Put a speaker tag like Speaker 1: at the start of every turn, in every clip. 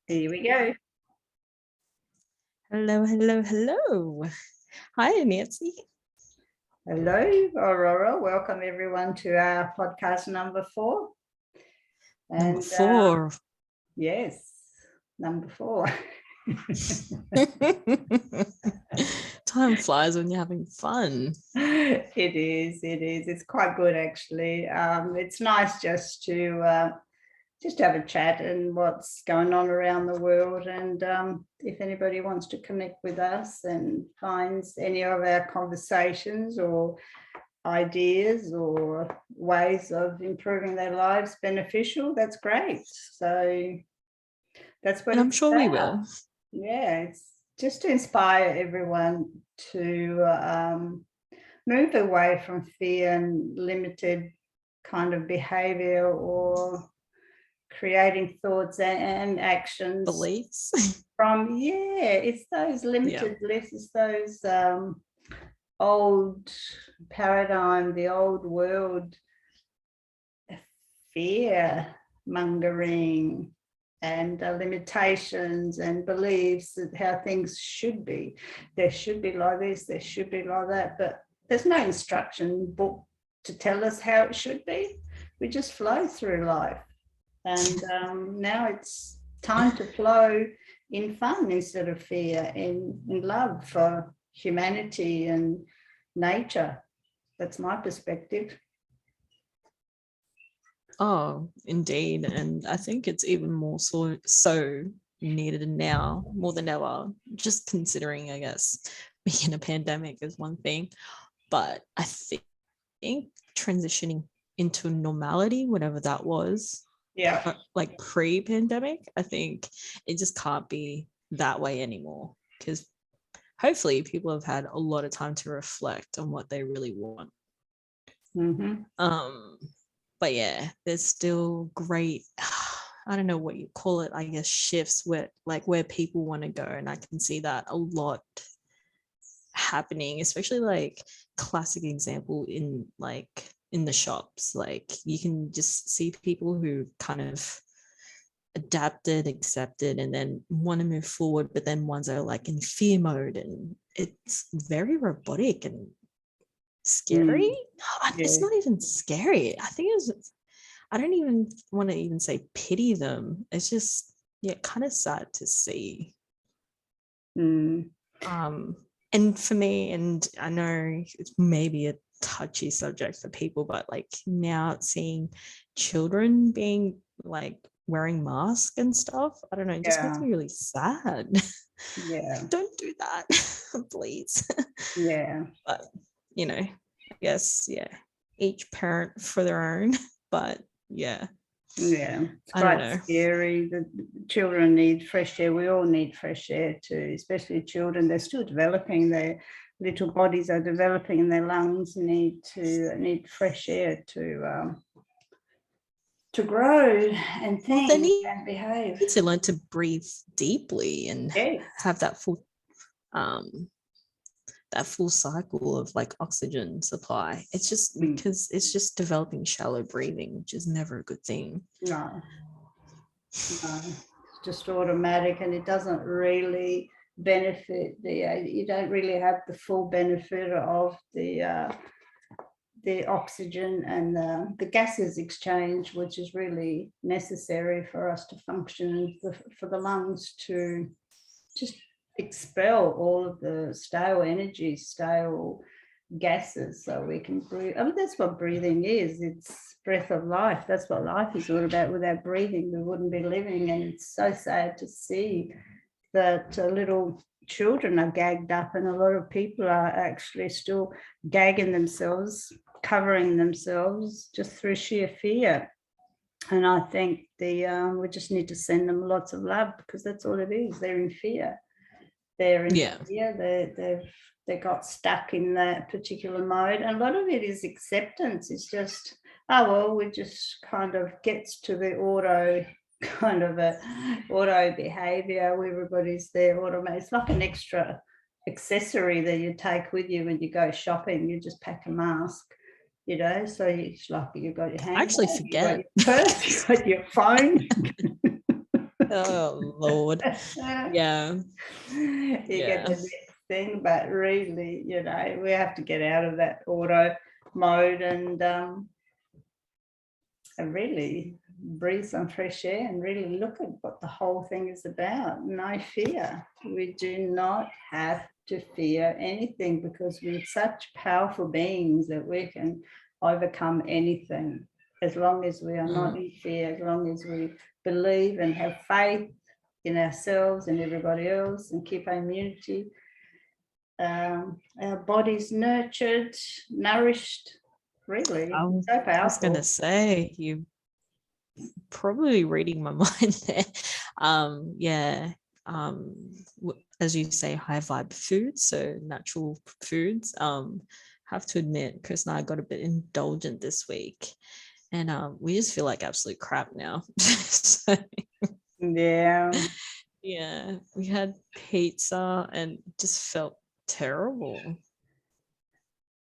Speaker 1: Here we go.
Speaker 2: Hello, hello, hello. Hi, Nancy.
Speaker 1: Hello, Ororo. Welcome everyone to our podcast number 4.
Speaker 2: Number 4.
Speaker 1: Yes, number 4.
Speaker 2: Time flies when you're having fun.
Speaker 1: It is. It's quite good, actually. It's nice just to have a chat and what's going on around the world. And if anybody wants to connect with us and finds any of our conversations or ideas or ways of improving their lives beneficial, that's great. So that's what
Speaker 2: I'm sure we will.
Speaker 1: Yeah, it's just to inspire everyone to move away from fear and limited kind of behavior or creating thoughts and actions,
Speaker 2: beliefs
Speaker 1: from it's those limited beliefs, it's those old paradigm, the old world fear mongering and limitations and beliefs of how things should be. There should be like this, there should be like that, but there's no instruction book to tell us how it should be. We just flow through life. And now it's time to flow in fun instead of fear, in love for humanity and nature. That's my perspective.
Speaker 2: Oh, indeed. And I think it's even more so needed now more than ever, just considering, I guess, being a pandemic is one thing, but I think transitioning into normality, whatever that was, like pre-pandemic, I think it just can't be that way anymore, because hopefully people have had a lot of time to reflect on what they really want. But yeah, there's still great, I don't know what you call it, I guess, shifts where people want to go, and I can see that a lot happening, especially like classic example in the shops. Like you can just see people who kind of adapted, accepted, and then want to move forward, but then ones are like in fear mode, and it's very robotic and scary. It's not even scary. I think I don't even want to even say pity them. It's just kind of sad to see. And for me, and I know it's maybe a touchy subject for people, but like now seeing children being like wearing masks and stuff, I don't know, it just makes me really sad. Don't do that, please. But I guess each parent for their own, but
Speaker 1: it's quite scary. The children need fresh air. We all need fresh air too, especially children. They're still developing. Their little bodies are developing, and their lungs need fresh air to grow and think and behave.
Speaker 2: To learn to breathe deeply and have that full cycle of like oxygen supply. It's just because it's just developing shallow breathing, which is never a good thing.
Speaker 1: No, it's just automatic, and it doesn't really benefit you don't really have the full benefit of the oxygen and the gases exchange, which is really necessary for us to function, for the lungs to just expel all of the stale energy, stale gases, so we can breathe. I mean, that's what breathing is. It's breath of life. That's what life is all about. Without breathing, we wouldn't be living. And it's so sad to see that little children are gagged up, and a lot of people are actually still gagging themselves, covering themselves just through sheer fear. And I think we just need to send them lots of love, because that's all it is. They're in fear. They're in fear. They got stuck in that particular mode. And a lot of it is acceptance. It's just, we just kind of gets to the auto behavior. Everybody's there automatic. It's like an extra accessory that you take with you when you go shopping. You just pack a mask, so it's like you've got your hand.
Speaker 2: I actually forget.
Speaker 1: You've got your purse, you've got your phone.
Speaker 2: Oh Lord. Yeah.
Speaker 1: You get
Speaker 2: Yeah.
Speaker 1: the next thing, but really, we have to get out of that auto mode and really breathe some fresh air and really look at what the whole thing is about. No fear. We do not have to fear anything because we're such powerful beings that we can overcome anything as long as we are not in fear, as long as we believe and have faith in ourselves and everybody else and keep our immunity, our bodies nurtured, nourished. Really,
Speaker 2: I
Speaker 1: so
Speaker 2: was gonna
Speaker 1: powerful.
Speaker 2: say you probably reading my mind there. Yeah. As you say, high vibe foods, so natural foods. Have to admit, Chris and I got a bit indulgent this week, and we just feel like absolute crap now. So,
Speaker 1: Yeah.
Speaker 2: yeah, we had pizza and just felt terrible.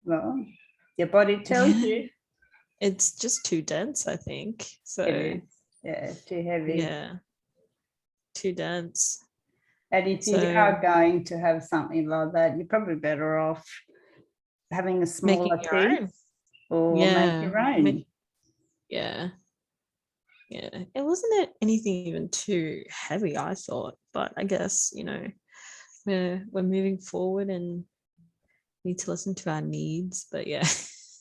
Speaker 1: Well, your body tells
Speaker 2: Yeah,
Speaker 1: you
Speaker 2: it's just too dense, I think. So,
Speaker 1: it is. Yeah, it's too heavy.
Speaker 2: yeah, too dense.
Speaker 1: And if you
Speaker 2: So
Speaker 1: are going to have something like that, you're probably better off having a
Speaker 2: making
Speaker 1: smaller
Speaker 2: your own.
Speaker 1: piece or make
Speaker 2: Yeah.
Speaker 1: your own.
Speaker 2: Yeah. Yeah. It wasn't anything even too heavy, I thought, but I guess, we're moving forward and need to listen to our needs. But yeah.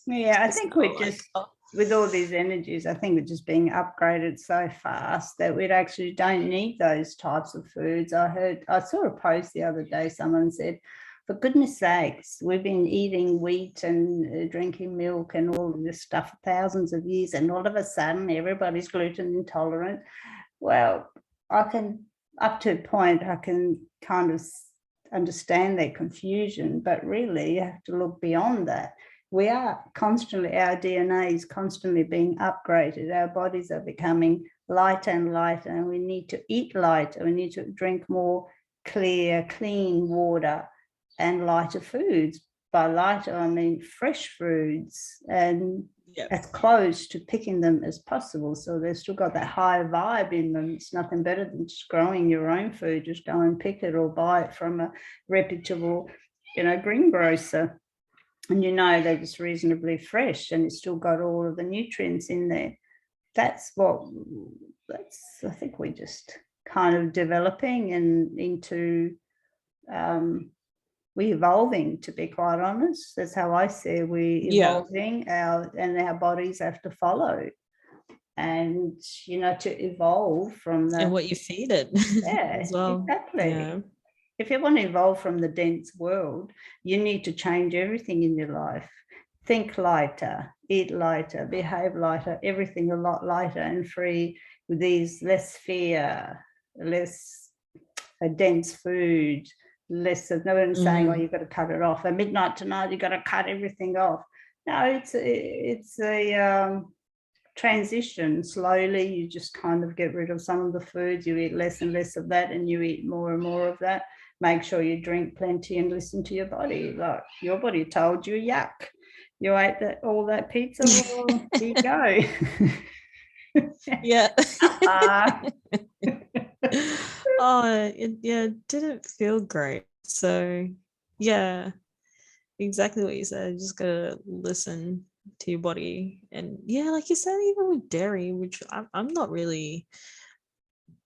Speaker 1: Yeah, I
Speaker 2: Just
Speaker 1: think
Speaker 2: not
Speaker 1: we're
Speaker 2: like,
Speaker 1: just, with all these energies, I think we're just being upgraded so fast that we actually don't need those types of foods. I saw a post the other day, someone said, for goodness sakes, we've been eating wheat and drinking milk and all of this stuff for thousands of years, and all of a sudden everybody's gluten intolerant. Well, I can, up to a point, I can kind of understand their confusion, but really you have to look beyond that. We are constantly, our DNA is constantly being upgraded. Our bodies are becoming lighter and lighter, and we need to eat lighter. We need to drink more clear, clean water and lighter foods. By lighter, I mean fresh foods and
Speaker 2: yeah.
Speaker 1: as close to picking them as possible. So they've still got that high vibe in them. It's nothing better than just growing your own food. Just go and pick it or buy it from a reputable, greengrocer. And they're just reasonably fresh and it's still got all of the nutrients in there. I think we're just kind of developing and into, we're evolving, to be quite honest. That's how I see it. We're evolving, our bodies have to follow. And, to evolve from
Speaker 2: And
Speaker 1: the,
Speaker 2: what you feed it
Speaker 1: yeah,
Speaker 2: as well.
Speaker 1: exactly.
Speaker 2: Yeah.
Speaker 1: If you want to evolve from the dense world, you need to change everything in your life. Think lighter, eat lighter, behave lighter, everything a lot lighter and free with these less fear, less dense food, less of no one saying, oh, you've got to cut it off. At midnight tonight, you've got to cut everything off. No, it's a transition. Slowly, you just kind of get rid of some of the foods, you eat less and less of that, and you eat more and more of that. Make sure you drink plenty and listen to your body. Like your body told you, yuck, you ate all that pizza, well, here you go.
Speaker 2: Yeah.
Speaker 1: uh,
Speaker 2: it didn't feel great. So yeah, exactly what you said. You just gotta listen to your body. And yeah, like you said, even with dairy, which I'm not really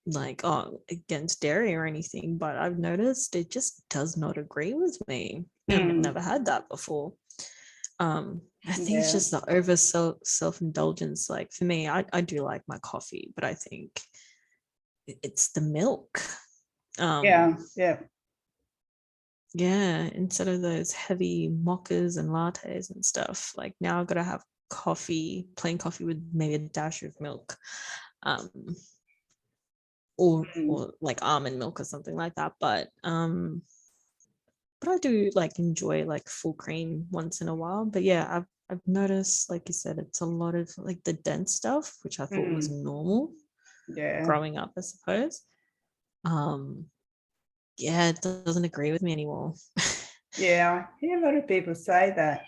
Speaker 2: like against dairy or anything, but I've noticed it just does not agree with me. I've never had that before. I think it's just the over self-indulgence. Like for me, I do like my coffee, but I think it's the milk.
Speaker 1: Yeah.
Speaker 2: Instead of those heavy mochas and lattes and stuff, like now I've got to have coffee, plain coffee with maybe a dash of milk, or like almond milk or something like that. But I do like enjoy like full cream once in a while. But yeah, I've noticed, like you said, it's a lot of like the dense stuff, which I thought was normal growing up, I suppose. It doesn't agree with me anymore.
Speaker 1: Yeah, I hear a lot of people say that.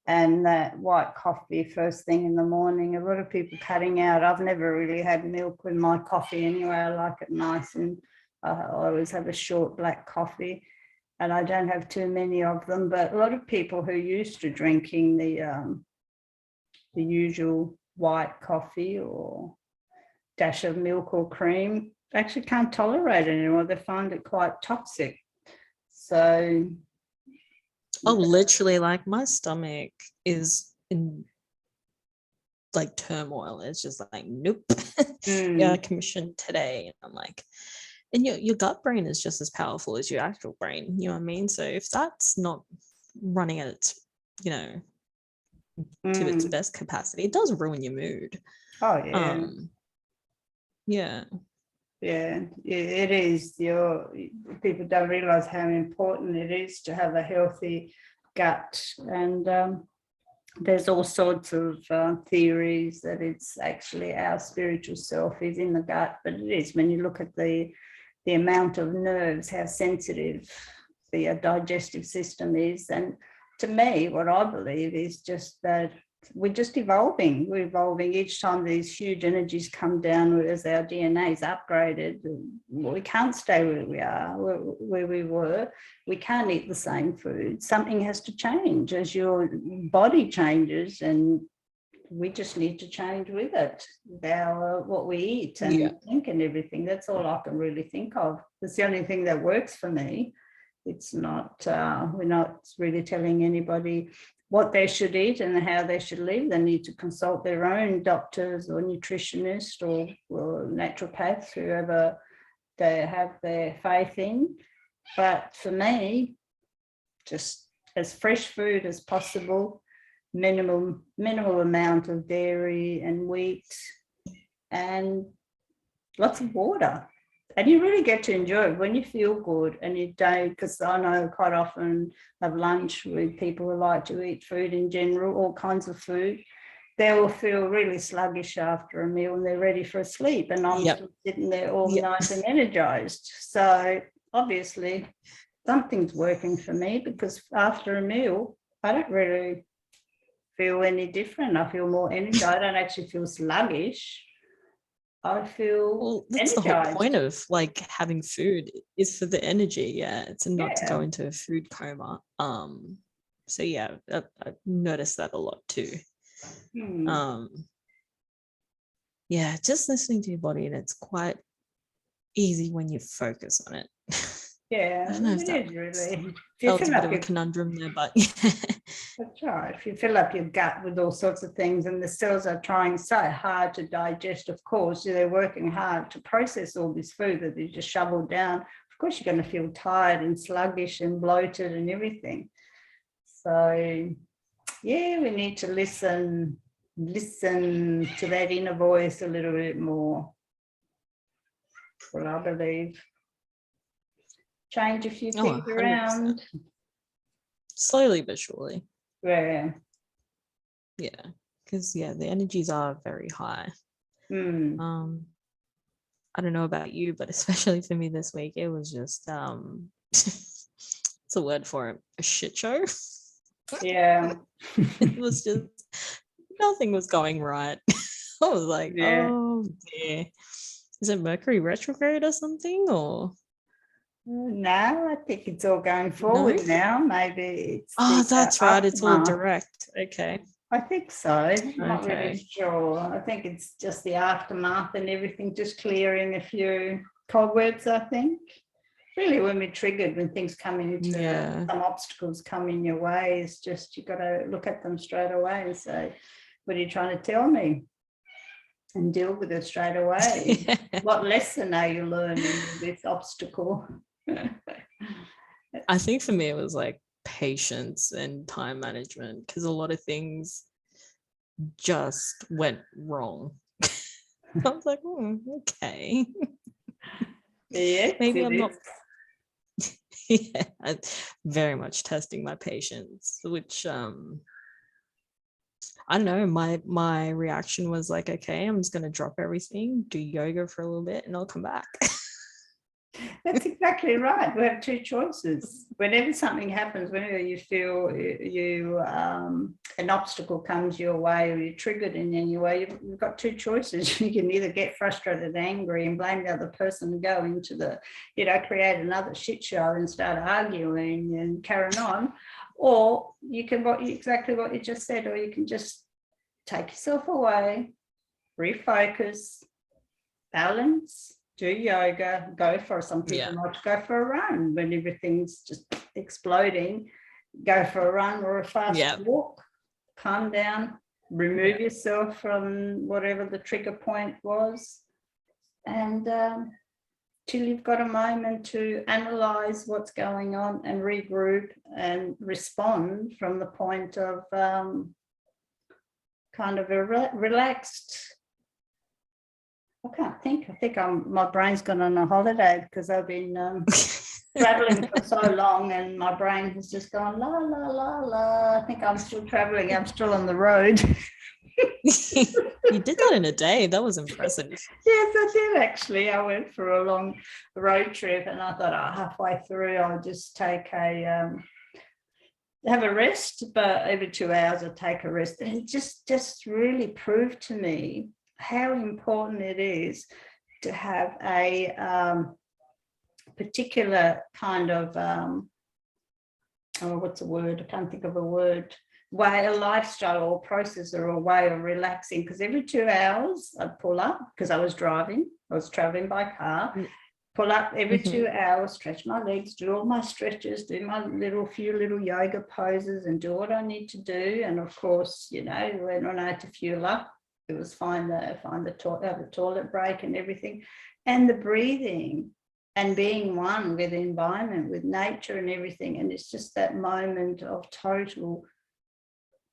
Speaker 1: and that white coffee first thing in the morning. A lot of people cutting out. I've never really had milk with my coffee anyway. I like it nice, and I always have a short black coffee, and I don't have too many of them. But a lot of people who are used to drinking the usual white coffee or dash of milk or cream actually can't tolerate it anymore. They find it quite toxic. So
Speaker 2: literally, like my stomach is in like turmoil. It's just like, nope. Yeah, commission today. And I'm like, and your gut brain is just as powerful as your actual brain. You know what I mean? So if that's not running at its, to its best capacity, it does ruin your mood.
Speaker 1: Oh yeah.
Speaker 2: Yeah.
Speaker 1: Yeah, it is. People don't realize how important it is to have a healthy gut, and there's all sorts of theories that it's actually our spiritual self is in the gut, but it is when you look at the amount of nerves, how sensitive the digestive system is. And to me, what I believe is just that we're just evolving. We're evolving each time these huge energies come down as our DNA is upgraded. We can't stay where we are, where we were. We can't eat the same food. Something has to change as your body changes, and we just need to change with it. What we eat and think and everything. That's all I can really think of. It's the only thing that works for me. It's not, we're not really telling anybody what they should eat and how they should live. They need to consult their own doctors or nutritionists or naturopaths, whoever they have their faith in. But for me, just as fresh food as possible, minimal amount of dairy and wheat, and lots of water. And you really get to enjoy it when you feel good and you don't, because I know quite often have lunch with people who like to eat food in general, all kinds of food. They will feel really sluggish after a meal and they're ready for a sleep. And I'm still sitting there all nice and energized. So obviously something's working for me, because after a meal, I don't really feel any different. I feel more energized. I don't actually feel sluggish. I feel
Speaker 2: that's
Speaker 1: energized.
Speaker 2: the whole point of like having food is for the energy. It's not to go into a food coma. So I noticed that a lot too. Just listening to your body, and it's quite easy when you focus on it.
Speaker 1: Yeah,
Speaker 2: I don't know if
Speaker 1: it is really.
Speaker 2: That was a bit of a conundrum there, but
Speaker 1: that's right. If you fill up your gut with all sorts of things, and the cells are trying so hard to digest, of course, they're working hard to process all this food that they just shoveled down. Of course, you're going to feel tired and sluggish and bloated and everything. So, yeah, we need to listen to that inner voice a little bit more. Well, I believe. Change a few things 100%. Around.
Speaker 2: Slowly but surely.
Speaker 1: Yeah.
Speaker 2: Yeah. Because the energies are very high. I don't know about you, but especially for me this week, it was just it's a word for it, a shit show.
Speaker 1: Yeah.
Speaker 2: It was just nothing was going right. I was like, oh dear. Is it Mercury retrograde or something? Or
Speaker 1: no, I think it's all going forward now. Maybe it's
Speaker 2: that's right. It's all direct. Okay.
Speaker 1: I think so. I'm not really sure. I think it's just the aftermath and everything, just clearing a few cobwebs, I think. Really, when we're triggered, when things come into some obstacles come in your way, it's just you've got to look at them straight away and say, what are you trying to tell me? And deal with it straight away. What lesson are you learning with this obstacle?
Speaker 2: I think for me it was like patience and time management, because a lot of things just went wrong. I was like, okay.
Speaker 1: Yes,
Speaker 2: maybe I'm not. I'm very much testing my patience, which I don't know, my reaction was like, okay, I'm just going to drop everything, do yoga for a little bit, and I'll come back.
Speaker 1: That's exactly right. We have two choices. Whenever something happens, whenever you feel an obstacle comes your way or you're triggered in any way, you've got two choices. You can either get frustrated, angry, and blame the other person and go into the, create another shit show and start arguing and carrying on, or you can exactly what you just said, or you can just take yourself away, refocus, balance, do yoga, go for, some people like to go for a run when everything's just exploding, go for a run or a fast walk, calm down, remove yourself from whatever the trigger point was, and till you've got a moment to analyze what's going on and regroup and respond from the point of kind of a relaxed. I can't think. I think my brain's gone on a holiday because I've been traveling for so long, and my brain has just gone la la la la. I think I'm still traveling. I'm still on the road.
Speaker 2: You did that in a day. That was impressive.
Speaker 1: Yes, I did actually. I went for a long road trip, and I thought, halfway through, I'll just take have a rest. But every 2 hours, I take a rest, and it just really proved to me how important it is to have a particular kind of what's the word? I can't think of a word. Way, a lifestyle or process or a way of relaxing, because every 2 hours I'd pull up, because I was traveling by car, pull up every 2 hours, stretch my legs, do all my stretches, do my few little yoga poses and do what I need to do. And of course, when I had to fuel up, it was find the toilet break and everything, and the breathing and being one with the environment, with nature and everything. And it's just that moment of total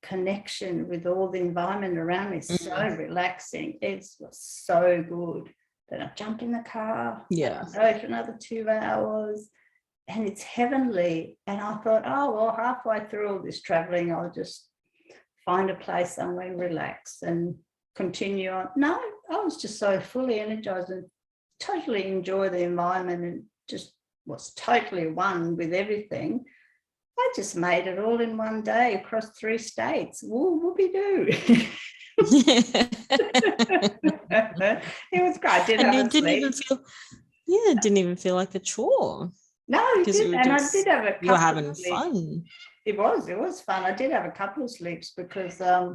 Speaker 1: connection with all the environment around me. So relaxing. It's so good. Then I jump in the car, I go for another 2 hours, and it's heavenly. And I thought, halfway through all this traveling, I'll just find a place somewhere and relax and continue on. No, I was just so fully energized and totally enjoy the environment, and just was totally one with everything. I just made it all in one day across 3 states. Whoopie-doo. It was great.
Speaker 2: It didn't even feel like a chore.
Speaker 1: No, it didn't. And I did have a couple.
Speaker 2: You were having fun.
Speaker 1: It was fun. I did have a couple of sleeps because I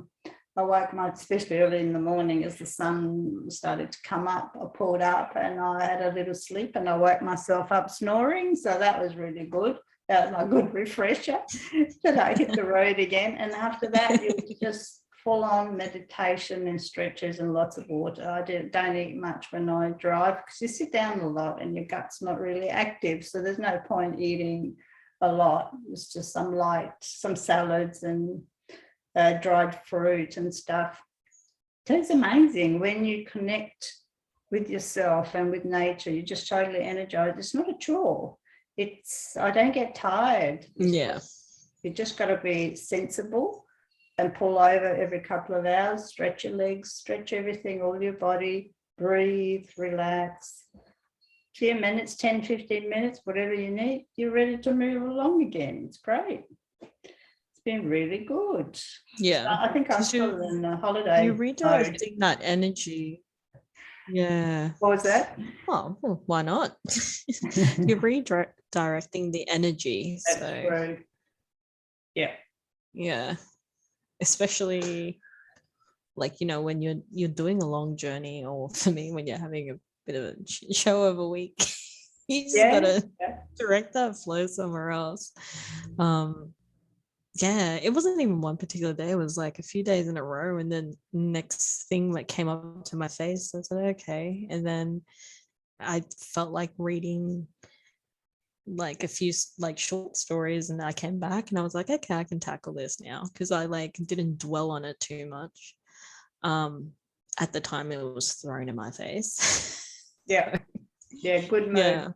Speaker 1: woke up, especially early in the morning as the sun started to come up. I pulled up and I had a little sleep, and I woke myself up snoring. So that was really good. That was my good refresher. Then I hit the road again. And after that, it was just full-on meditation and stretches and lots of water. I don't eat much when I drive because you sit down a lot and your gut's not really active. So there's no point eating a lot. It's just some salads and dried fruit and stuff. So it's amazing when you connect with yourself and with nature. You're just totally energized. It's not a chore. I don't get tired. You just got to be sensible and pull over every couple of hours, stretch your legs, stretch everything, all your body, breathe, relax. Few minutes, 10, 15 minutes, whatever you need, you're ready to move along again. It's great. It's been really good.
Speaker 2: Yeah.
Speaker 1: I think I'm still in a holiday.
Speaker 2: You're redirecting that energy. Yeah.
Speaker 1: What was that?
Speaker 2: Oh, well, why not? You're redirecting the energy.
Speaker 1: That's true. Yeah.
Speaker 2: Yeah. Especially when you're doing a long journey, or for me, when you're having a bit of a show of a week, you just gotta direct that flow somewhere else. It wasn't even one particular day. It was like a few days in a row, and then next thing came up to my face, I said okay, and then I felt like reading like a few short stories, and I came back and I was like, okay, I can tackle this now, because I didn't dwell on it too much. At the time it was thrown in my face.
Speaker 1: Good mood.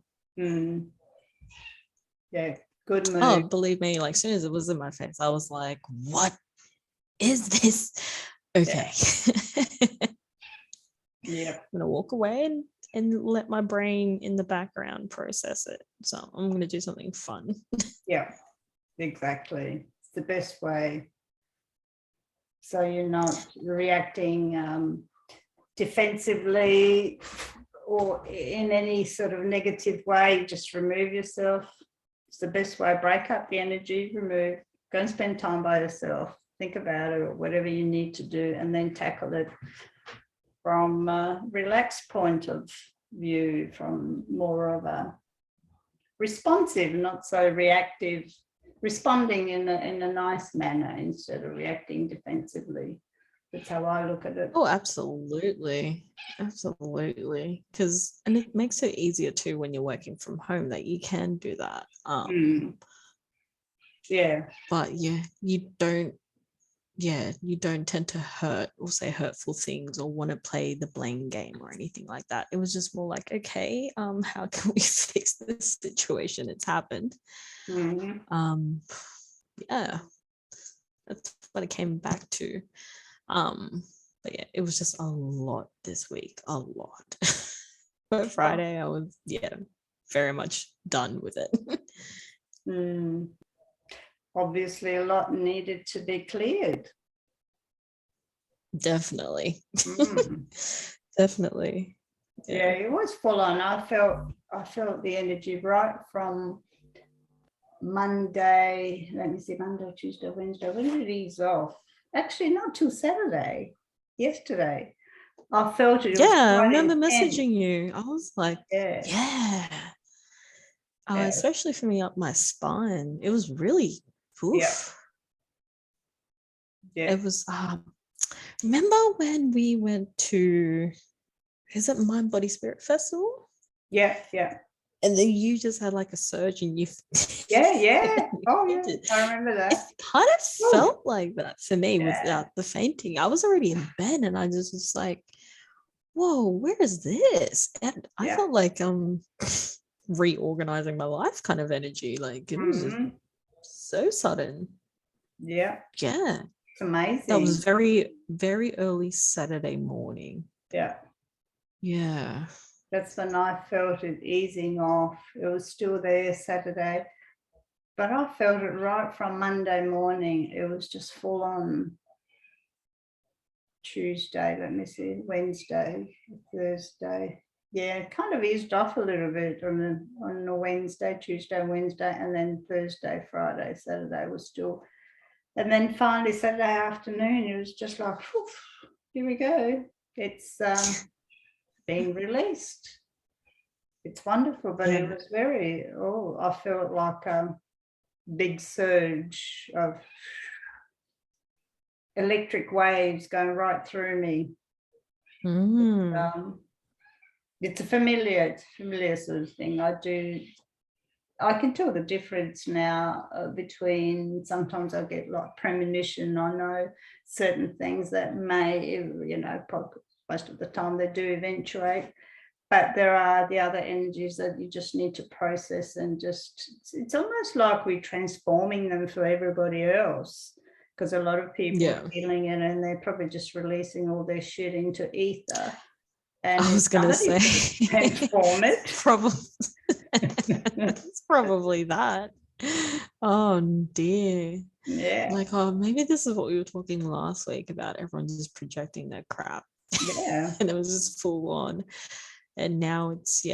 Speaker 1: Good mood.
Speaker 2: Oh, believe me, as soon as it was in my face, I was like, what is this? Okay.
Speaker 1: Yeah.
Speaker 2: I'm gonna walk away and let my brain in the background process it. So I'm gonna do something fun.
Speaker 1: Yeah. Exactly. It's the best way. So you're not reacting defensively or in any sort of negative way. Just remove yourself. It's the best way. Break up the energy, remove, go and spend time by yourself. Think about it or whatever you need to do, and then tackle it from a relaxed point of view, from more of a responsive, not so reactive, responding in a nice manner instead of reacting defensively. That's how I look at it.
Speaker 2: Oh, absolutely. Absolutely. And it makes it easier too when you're working from home that you can do that.
Speaker 1: Yeah.
Speaker 2: But you don't tend to hurt or say hurtful things or want to play the blame game or anything like that. It was just more like, okay, how can we fix this situation? It's happened. Yeah, that's what it came back to. But yeah, it was just a lot this week, a lot. But Friday, I was very much done with it.
Speaker 1: Obviously, a lot needed to be cleared.
Speaker 2: Definitely. Definitely.
Speaker 1: Yeah, it was full on. I felt the energy right from Monday. Let me see, Monday, Tuesday, Wednesday. When did it ease off? Actually, not till Saturday. Yesterday, I felt it.
Speaker 2: Yeah, I remember messaging you. I was like, especially for me up my spine. It was really oof.
Speaker 1: Yeah.
Speaker 2: It was remember when we went to, is it Mind Body Spirit Festival?
Speaker 1: Yeah.
Speaker 2: And then you just had like a surge and you
Speaker 1: yeah. Oh yeah, I remember that.
Speaker 2: It kind of felt like that for me without the fainting. I was already in bed and I just was like, whoa, where is this? And I felt like reorganizing my life kind of energy. Like it was just so sudden.
Speaker 1: Yeah. It's amazing.
Speaker 2: That was very, very early Saturday morning.
Speaker 1: Yeah. That's when I felt it easing off. It was still there Saturday, but I felt it right from Monday morning. It was just full on Tuesday, let me see, Wednesday, Thursday. Yeah, it kind of eased off a little bit on the Wednesday, Tuesday, Wednesday, and then Thursday, Friday, Saturday was still. And then finally Saturday afternoon, it was just like, here we go. It's being released. It's wonderful, but it was I felt like a big surge of electric waves going right through me. It's a familiar sort of thing. I can tell the difference now between, sometimes I get like premonition. I know certain things that may, most of the time they do eventuate, but there are the other energies that you just need to process and it's almost like we're transforming them for everybody else, because a lot of people are feeling it and they're probably just releasing all their shit into ether. And
Speaker 2: I was going to say,
Speaker 1: transform it.
Speaker 2: It's probably that. Oh dear.
Speaker 1: Yeah.
Speaker 2: Like, maybe this is what we were talking last week about, everyone just projecting their crap.
Speaker 1: Yeah.
Speaker 2: And it was just full on. And now it's,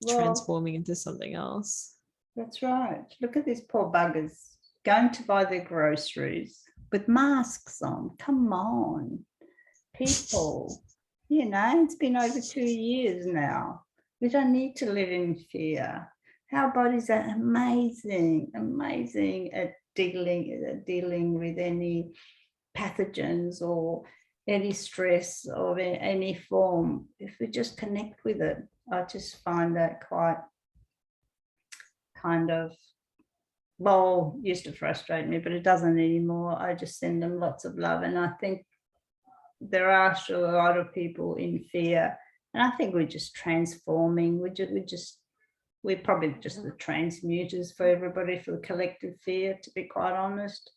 Speaker 2: transforming into something else.
Speaker 1: That's right. Look at these poor buggers going to buy their groceries with masks on. Come on, people. It's been over 2 years now. We don't need to live in fear. Our bodies are amazing at dealing with any pathogens or any stress of any form. If we just connect with it, I just find that quite kind of, used to frustrate me, but it doesn't anymore. I just send them lots of love. And I think there are still a lot of people in fear. And I think we're just transforming. We're probably just the transmuters for everybody, for the collective fear, to be quite honest.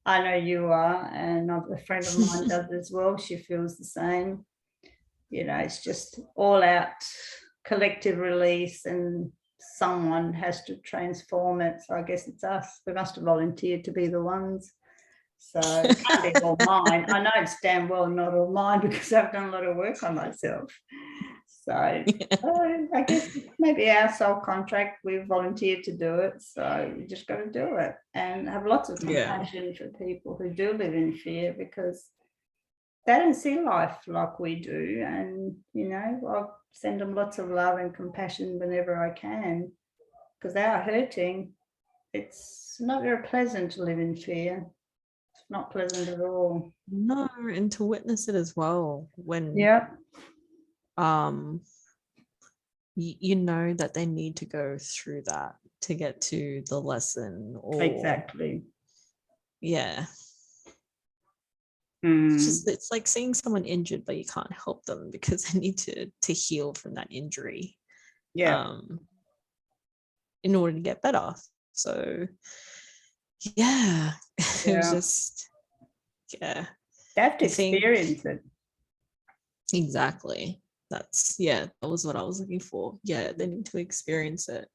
Speaker 1: I know you are, and a friend of mine does as well. She feels the same. it's just all out collective release, and someone has to transform it. So I guess it's us. We must have volunteered to be the ones. So it can't be all mine. I know it's damn well not all mine because I've done a lot of work on myself. So I guess maybe our soul contract, we've volunteered to do it. So you just got to do it and have lots of compassion for people who do live in fear, because they don't see life like we do. And, I'll send them lots of love and compassion whenever I can, because they are hurting. It's not very pleasant to live in fear. It's not pleasant at all.
Speaker 2: No, and to witness it as well when you know that they need to go through that to get to the lesson. Or
Speaker 1: exactly.
Speaker 2: It's like seeing someone injured, but you can't help them because they need to heal from that injury in order to get better. So it was just
Speaker 1: they have to experience it.
Speaker 2: Exactly. That was what I was looking for. They need to experience it.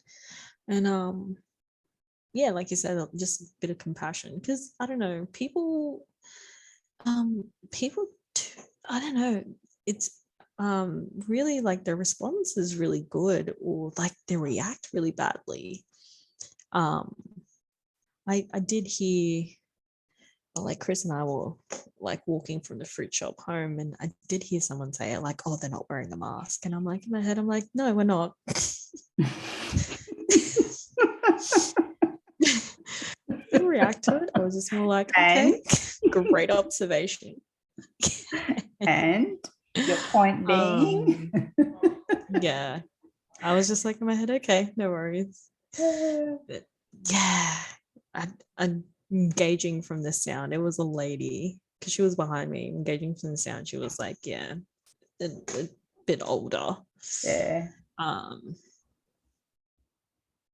Speaker 2: And like you said, just a bit of compassion, because I don't know, people I don't know, it's really like their response is really good, or like they react really badly. I did hear, like Chris and I were like walking from the fruit shop home, and I did hear someone say like, oh, they're not wearing a mask, and I'm like, in my head I'm like, no, we're not. Didn't react to it. I was just more like, okay, great observation.
Speaker 1: And your point being?
Speaker 2: I was just like in my head, okay, no worries. But I'm engaging from the sound. It was a lady, because she was behind me, engaging from the sound. She was like, a bit older.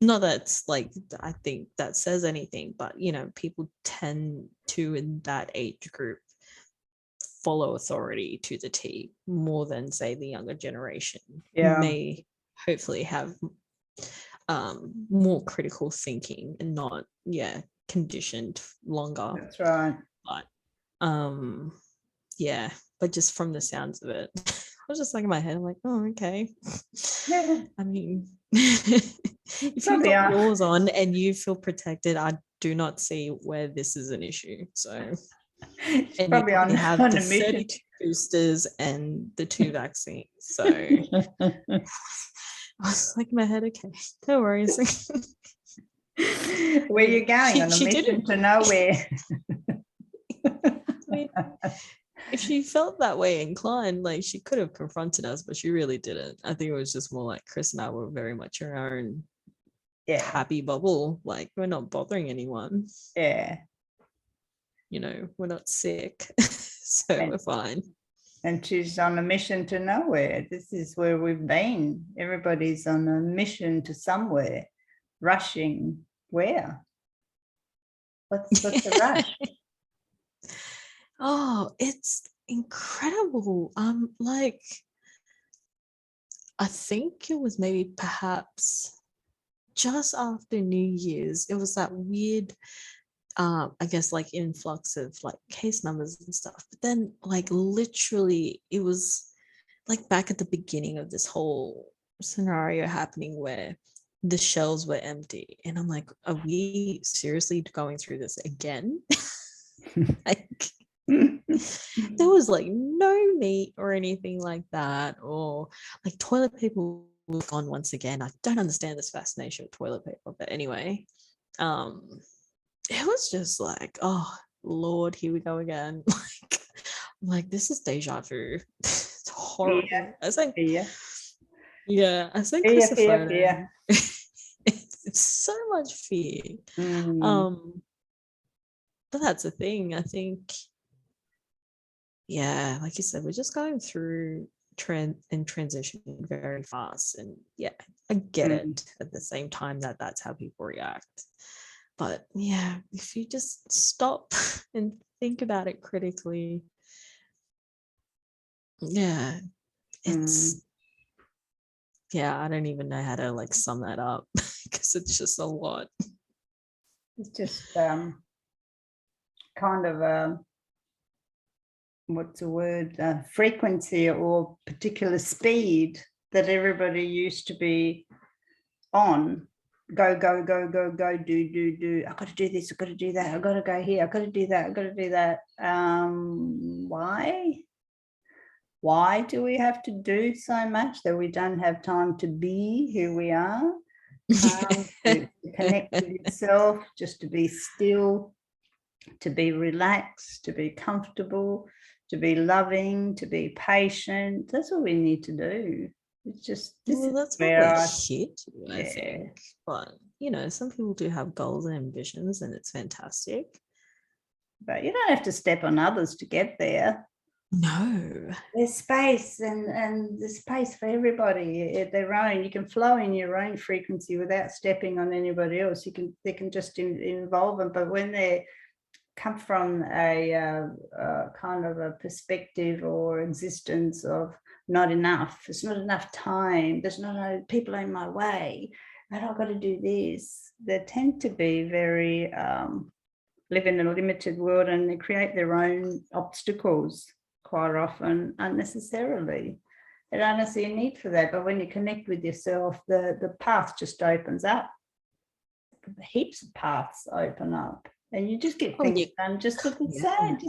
Speaker 2: Not that's like, I think that says anything, but people tend to, in that age group, follow authority to the T more than, say, the younger generation, who may hopefully have more critical thinking and not conditioned longer.
Speaker 1: That's right.
Speaker 2: But but just from the sounds of it, I was just like in my head, I'm like, oh, okay. I mean, if you've got yours on and you feel protected, I do not see where this is an issue. So, and
Speaker 1: probably
Speaker 2: you
Speaker 1: on
Speaker 2: have the
Speaker 1: a mission.
Speaker 2: 32 boosters and the 2 vaccines. So I was like in my head, okay, no worries.
Speaker 1: Where are you going? On a mission to nowhere.
Speaker 2: I mean, if she felt that way inclined, like, she could have confronted us, but she really didn't. I think it was just more like Chris and I were very much in our own happy bubble. Like, we're not bothering anyone. We're not sick. So we're fine.
Speaker 1: And she's on a mission to nowhere. This is where we've been. Everybody's on a mission to somewhere. Rushing where? What's the rush?
Speaker 2: Oh, it's incredible. Like, I think it was maybe perhaps just after New Year's. It was that weird, I guess, like, influx of like case numbers and stuff. But then, like, literally, it was like back at the beginning of this whole scenario happening where the shelves were empty, and I'm like, are we seriously going through this again? Like, there was like no meat or anything like that, or like toilet paper was gone once again. I don't understand this fascination with toilet paper, but anyway, it was just like, oh Lord, here we go again. Like this is deja vu. It's horrible. I think I think Christopher. It's so much fear. But that's the thing. I think, like you said, we're just going through transitioning very fast, and I get it. At the same time, that's how people react. But if you just stop and think about it critically, it's yeah, I don't even know how to like sum that up because it's just a lot.
Speaker 1: It's just kind of a, what's the word, frequency or particular speed that everybody used to be on. Go, go, go, go, go, do. I've got to do this, I've got to do that, I've got to go here, I've got to do that, I've got to do that. Why? Why do we have to do so much that we don't have time to be who we are? To connect with yourself, just to be still, to be relaxed, to be comfortable, to be loving, to be patient. That's what we need to do. It's just this
Speaker 2: Well,
Speaker 1: is
Speaker 2: that's what
Speaker 1: where
Speaker 2: we're here to, I
Speaker 1: yeah.
Speaker 2: think. But you know, some people do have goals and ambitions, and it's fantastic.
Speaker 1: But you don't have to step on others to get there.
Speaker 2: No.
Speaker 1: There's space and there's space for everybody at their own. You can flow in your own frequency without stepping on anybody else. They can just involve them. But when they come from a kind of a perspective or existence of not enough, it's not enough time, there's not enough people in my way, and I've got to do this, they tend to be very live in a limited world, and they create their own obstacles quite often unnecessarily. They don't see a need for that. But when you connect with yourself, the path just opens up. Heaps of paths open up, and you just get things done just the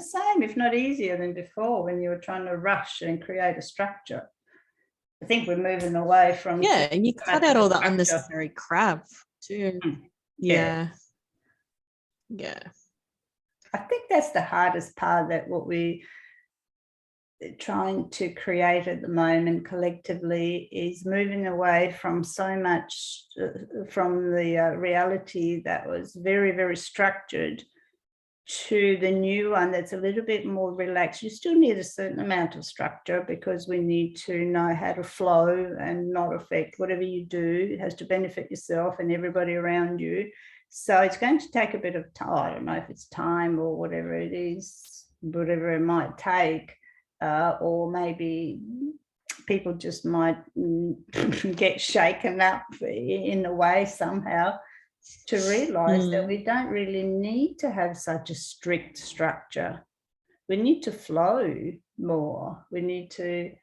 Speaker 1: same, if not easier than before when you were trying to rush and create a structure. I think we're moving away from
Speaker 2: and you cut out all the unnecessary crap too. Yeah.
Speaker 1: I think that's the hardest part, that what we trying to create at the moment collectively is moving away from so much from the reality that was very, very structured to the new one that's a little bit more relaxed. You still need a certain amount of structure because we need to know how to flow and not affect whatever you do. It has to benefit yourself and everybody around you. So it's going to take a bit of time. I don't know if it's time or whatever it is, whatever it might take. Or maybe people just might get shaken up in a way somehow to realize that we don't really need to have such a strict structure. We need to flow more. We need to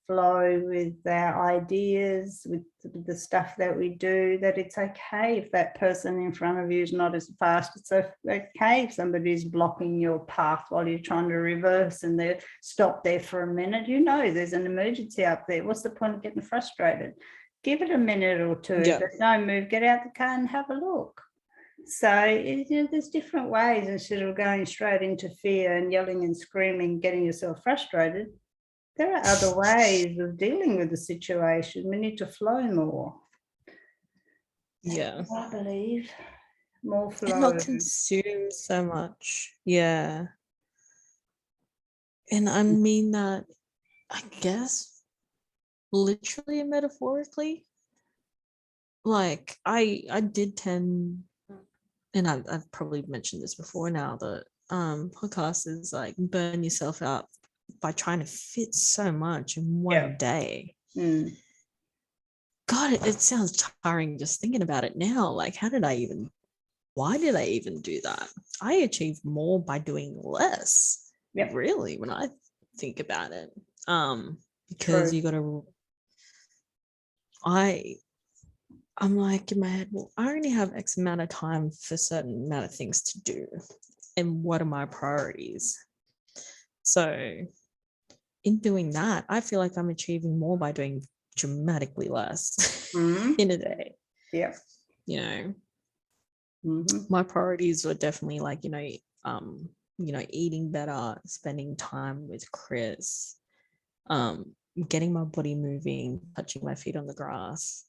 Speaker 1: flow with our ideas, with the stuff that we do, that it's okay if that person in front of you is not as fast. It's okay if somebody is blocking your path while you're trying to reverse and they're stopped there for a minute. You know there's an emergency up there. What's the point of getting frustrated? Give it a minute or two. If there's no move, get out the car and have a look. So there's different ways, instead of going straight into fear and yelling and screaming, getting yourself frustrated. There are other ways of dealing with the situation. We need to flow more.
Speaker 2: Yeah.
Speaker 1: I believe more flow.
Speaker 2: And not consume so much. Yeah. And I mean that, I guess, literally and metaphorically. Like I did tend, and I've probably mentioned this before now, that podcast is like burn yourself out by trying to fit so much in one day. God, it sounds tiring just thinking about it now. Like, why did I even do that? I achieved more by doing less. Really, when I think about it. Because you gotta, I'm like in my head, well, I only have X amount of time for certain amount of things to do. And what are my priorities? So in doing that, I feel like I'm achieving more by doing dramatically less in a day. You know, my priorities were definitely like, eating better, spending time with Chris, getting my body moving, touching my feet on the grass.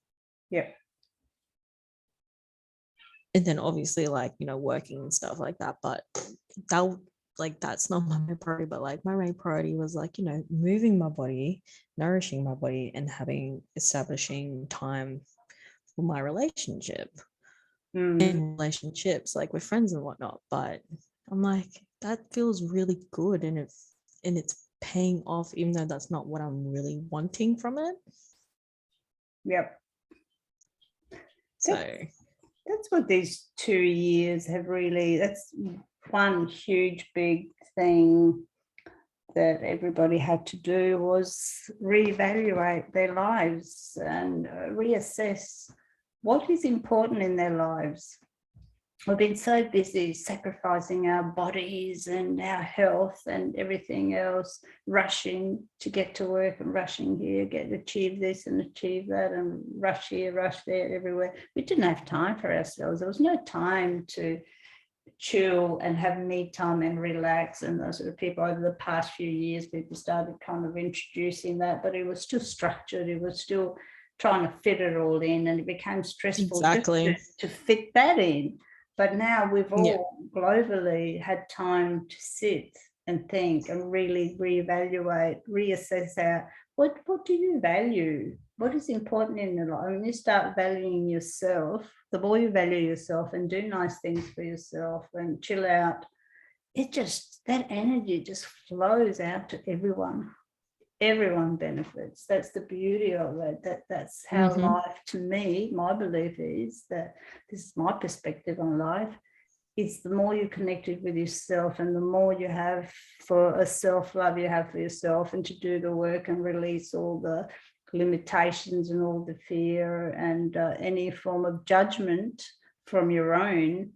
Speaker 2: And then obviously working and stuff like that. But that's not my main priority, but like my main priority was moving my body, nourishing my body, and establishing time for my relationship and relationships, like with friends and whatnot. But I'm like, that feels really good, and it's paying off, even though that's not what I'm really wanting from it.
Speaker 1: Yep.
Speaker 2: So
Speaker 1: That's what these 2 years have really, that's one huge big thing that everybody had to do, was reevaluate their lives and reassess what is important in their lives. We've been so busy sacrificing our bodies and our health and everything else, rushing to get to work and rushing here, achieve this and achieve that, and rush here, rush there, everywhere. We didn't have time for ourselves. There was no time to chill and have me time and relax. And those sort of people, over the past few years, people started kind of introducing that, but it was still structured. It was still trying to fit it all in, and it became stressful just to fit that in. But now we've all globally had time to sit and think and really reevaluate, reassess our, what do you value? What is important in your life? When you start valuing yourself, the more you value yourself and do nice things for yourself and chill out, it just, that energy just flows out to everyone. Everyone benefits. That's the beauty of it. That's how life, to me, my belief is that, this is my perspective on life, is the more you're connected with yourself and the more you have for a self-love you have for yourself, and to do the work and release all the limitations and all the fear and any form of judgment from your own,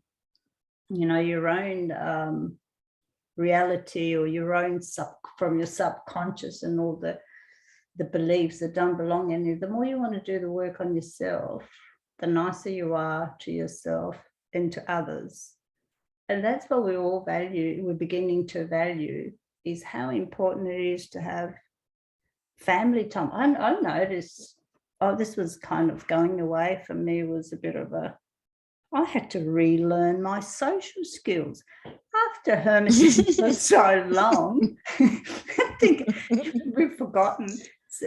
Speaker 1: your own reality, or your own from your subconscious, and all the beliefs that don't belong in you. The more you want to do the work on yourself, the nicer you are to yourself and to others. And that's what we all value, we're beginning to value, is how important it is to have family time. I noticed, this was kind of going away for me, was a bit of I had to relearn my social skills after hermiting for so long. I think we've forgotten,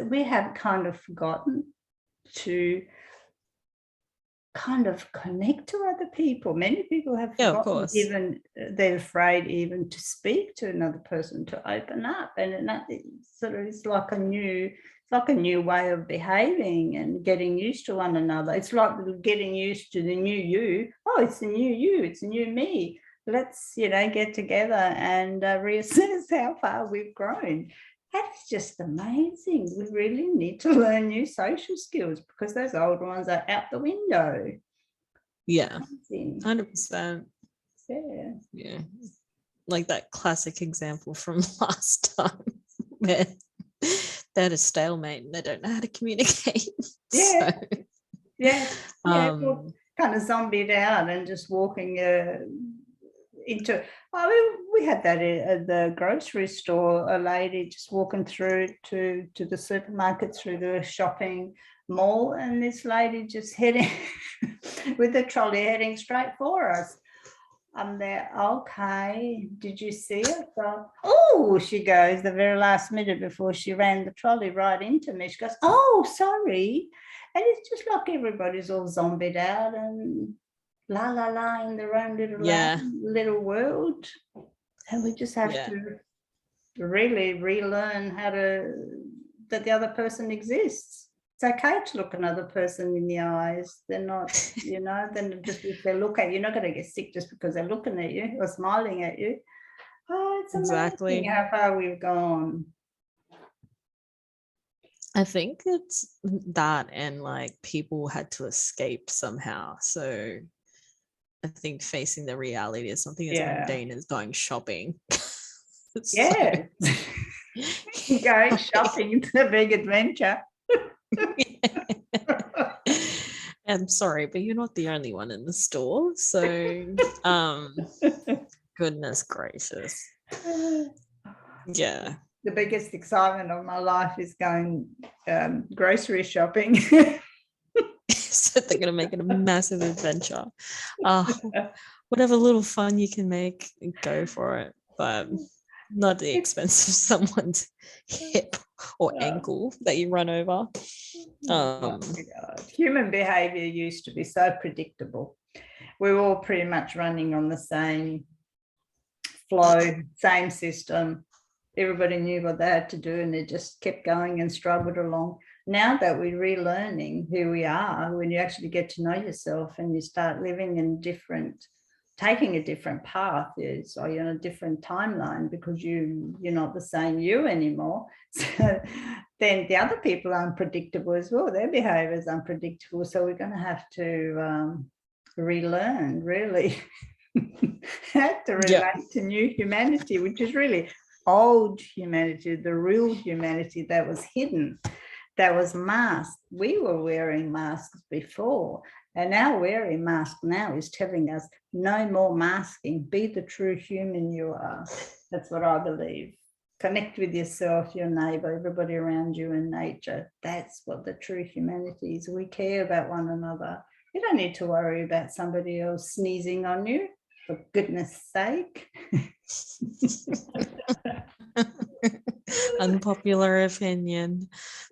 Speaker 1: we have kind of forgotten to kind of connect to other people. Many people have forgotten, even they're afraid even to speak to another person, to open up, and it's like a new way of behaving and getting used to one another. It's like getting used to the new you. Oh, it's a new you, it's a new me. Let's get together and reassess how far we've grown. That's just amazing. We really need to learn new social skills, because those old ones are out the window.
Speaker 2: Yeah, 100%.
Speaker 1: Yeah.
Speaker 2: Like that classic example from last time where they're at a stalemate and they don't know how to communicate.
Speaker 1: Well, kind of zombied out and just walking into, we had that at the grocery store, a lady just walking through to the supermarket, through the shopping mall, and this lady just heading with the trolley heading straight for us. I'm there, okay, did you see it? So, oh, she goes, the very last minute before she ran the trolley right into me, she goes, oh, sorry. And it's just like everybody's all zombied out and la la la in their own little world, and we just have to really relearn that the other person exists. It's okay to look another person in the eyes. They're not, then just if they look at you, you're not going to get sick just because they're looking at you or smiling at you. Oh, it's amazing how far we've gone.
Speaker 2: I think it's that, and like people had to escape somehow. So I think facing the reality is something as mundane as going shopping.
Speaker 1: Going shopping, it's a big adventure.
Speaker 2: I'm sorry, but you're not the only one in the store. So goodness gracious. Yeah.
Speaker 1: The biggest excitement of my life is going grocery shopping.
Speaker 2: So they're going to make it a massive adventure. Whatever little fun you can make, go for it. But not at the expense of someone's hip or ankle that you run over.
Speaker 1: Human behavior used to be so predictable. We were all pretty much running on the same flow, same system. everybody knew what they had to do, and they just kept going and struggled along. Now that we're relearning who we are, when you actually get to know yourself and you start living in taking a different path, so you're on a different timeline because you're not the same you anymore. So then the other people are unpredictable as well. Their behavior is unpredictable. So we're going to have to relearn, really. Have to relate to new humanity, which is really old humanity, the real humanity that was hidden, that was masked. We were wearing masks before, and our wearing mask now is telling us no more masking. Be the true human you are. That's what I believe. Connect with yourself, your neighbor, everybody around you, and nature. That's what the true humanity is. We care about one another. You don't need to worry about somebody else sneezing on you, for goodness sake.
Speaker 2: Unpopular opinion,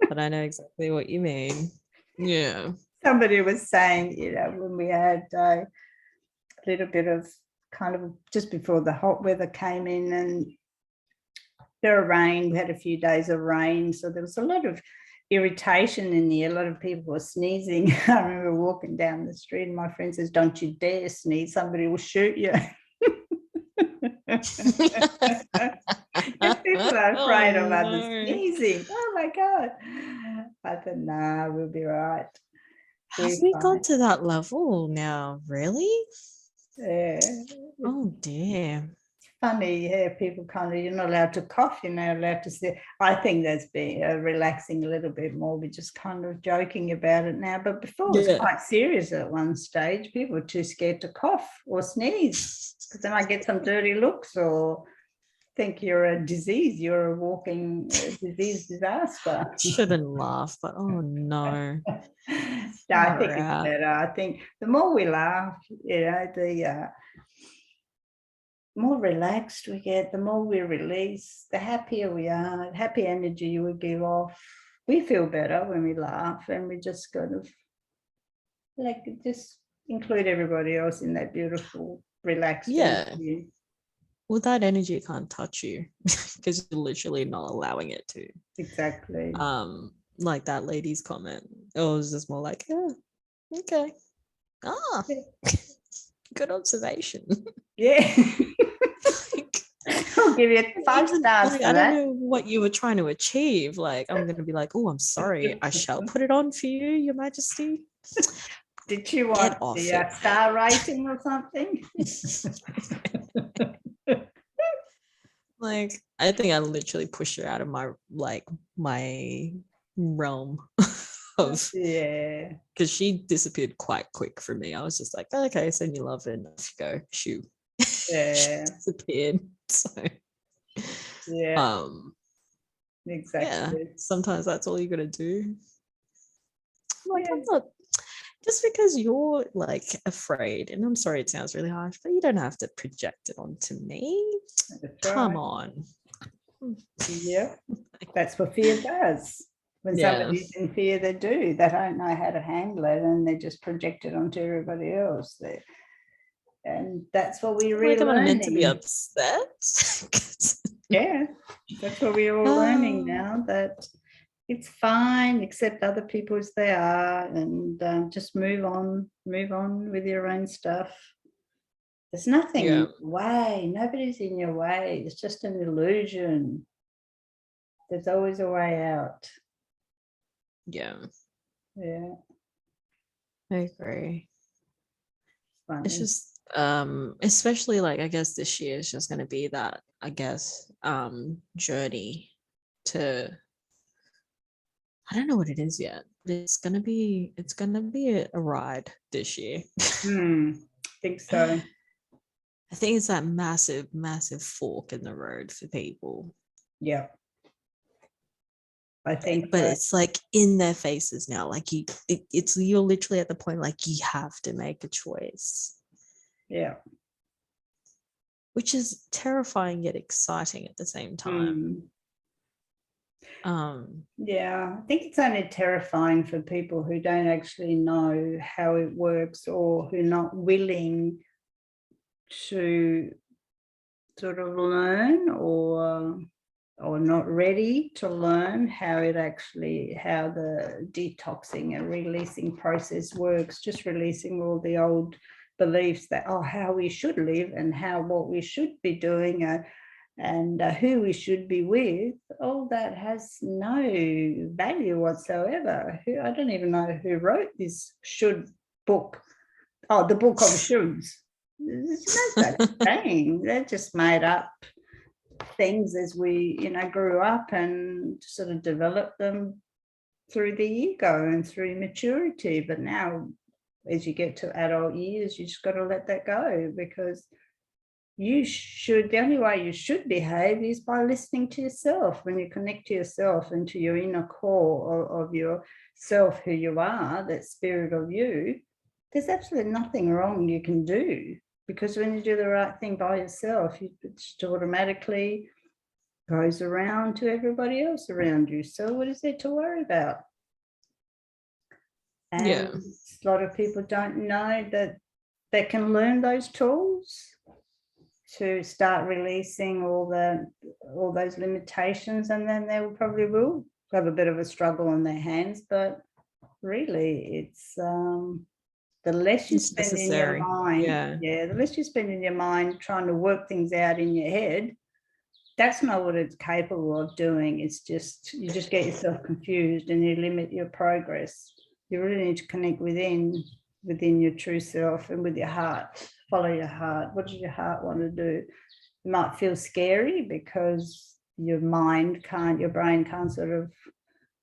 Speaker 2: but I know exactly what you mean. Yeah.
Speaker 1: Somebody was saying, when we had a little bit of kind of just before the hot weather came in, and there was rain, we had a few days of rain, so there was a lot of irritation in the air. A lot of people were sneezing. I remember walking down the street and my friend says, "Don't you dare sneeze, somebody will shoot you." People are afraid of others sneezing. Oh my God. I thought, nah, we'll be right.
Speaker 2: Have we gone to that level now? Really?
Speaker 1: Yeah.
Speaker 2: Oh dear.
Speaker 1: Funny, yeah, people kind of, you're not allowed to cough, you're not allowed to say. I think that's been relaxing a little bit more. We're just kind of joking about it now, but before it was quite serious at one stage. People were too scared to cough or sneeze because they might get some dirty looks or think you're a disease, you're a walking disease disaster.
Speaker 2: Shouldn't laugh, but oh no.
Speaker 1: I think it's better. I think the more we laugh, the more relaxed we get, the more we release, the happier we are, happy energy we give off. We feel better when we laugh, and we just kind of just include everybody else in that beautiful, relaxed energy.
Speaker 2: Well, that energy can't touch you because you're literally not allowing it to.
Speaker 1: Exactly.
Speaker 2: Like that lady's comment. It was just more like, yeah, okay. Good observation.
Speaker 1: Yeah. I'll give you 5 stars.
Speaker 2: Like, I don't know what you were trying to achieve. Like, I'm going to be like, oh, I'm sorry. I shall put it on for you, Your Majesty.
Speaker 1: Did you want the star rating or something?
Speaker 2: Like, I think I literally pushed her out of my realm of, because she disappeared quite quick from me. I was just like, okay, send your love and off you go. Shoo.
Speaker 1: Yeah.
Speaker 2: She disappeared. So exactly. Yeah, sometimes that's all you gotta do. Like, I'm not, just because you're like afraid, and I'm sorry it sounds really harsh, but you don't have to project it onto me. Come on.
Speaker 1: Yeah, that's what fear does. When somebody's in fear, they do. They don't know how to handle it, and they just project it onto everybody else. And that's what we really
Speaker 2: I'm meant to be upset.
Speaker 1: Yeah, that's what we're all learning now, that it's fine, accept other people as they are, and just move on with your own stuff. There's nothing in your way. Nobody's in your way. It's just an illusion. There's always a way out.
Speaker 2: Yeah.
Speaker 1: I
Speaker 2: agree. It's just especially like, I guess this year is just going to be that, I guess, journey to, I don't know what it is yet, but it's gonna be a ride this year.
Speaker 1: I think so.
Speaker 2: I think it's that massive fork in the road for people.
Speaker 1: Yeah, I think,
Speaker 2: but it's like in their faces now. Like you're literally at the point like you have to make a choice. Yeah. Which is terrifying yet exciting at the same time.
Speaker 1: Yeah, I think it's only terrifying for people who don't actually know how it works, or who are not willing to sort of learn or or not ready to learn how the detoxing and releasing process works, just releasing all the old beliefs that, how we should live and what we should be doing, and who we should be with. All that has no value whatsoever. I don't even know who wrote this should book. Oh, the book of shoulds. There's no such thing. They're just made up things as we, grew up and sort of developed them through the ego and through maturity. But now, as you get to adult years, you just got to let that go, because the only way you should behave is by listening to yourself. When you connect to yourself and to your inner core of yourself, who you are, that spirit of you, there's absolutely nothing wrong you can do, because when you do the right thing by yourself, it just automatically goes around to everybody else around you. So what is there to worry about? And a lot of people don't know that they can learn those tools to start releasing all those limitations, and then they probably will have a bit of a struggle on their hands. But really, it's the less you spend in your mind, the less you spend in your mind trying to work things out in your head, that's not what it's capable of doing. It's just, you just get yourself confused and you limit your progress. You really need to connect within your true self and with your heart. Follow your heart. What does your heart want to do? It might feel scary because your brain can't sort of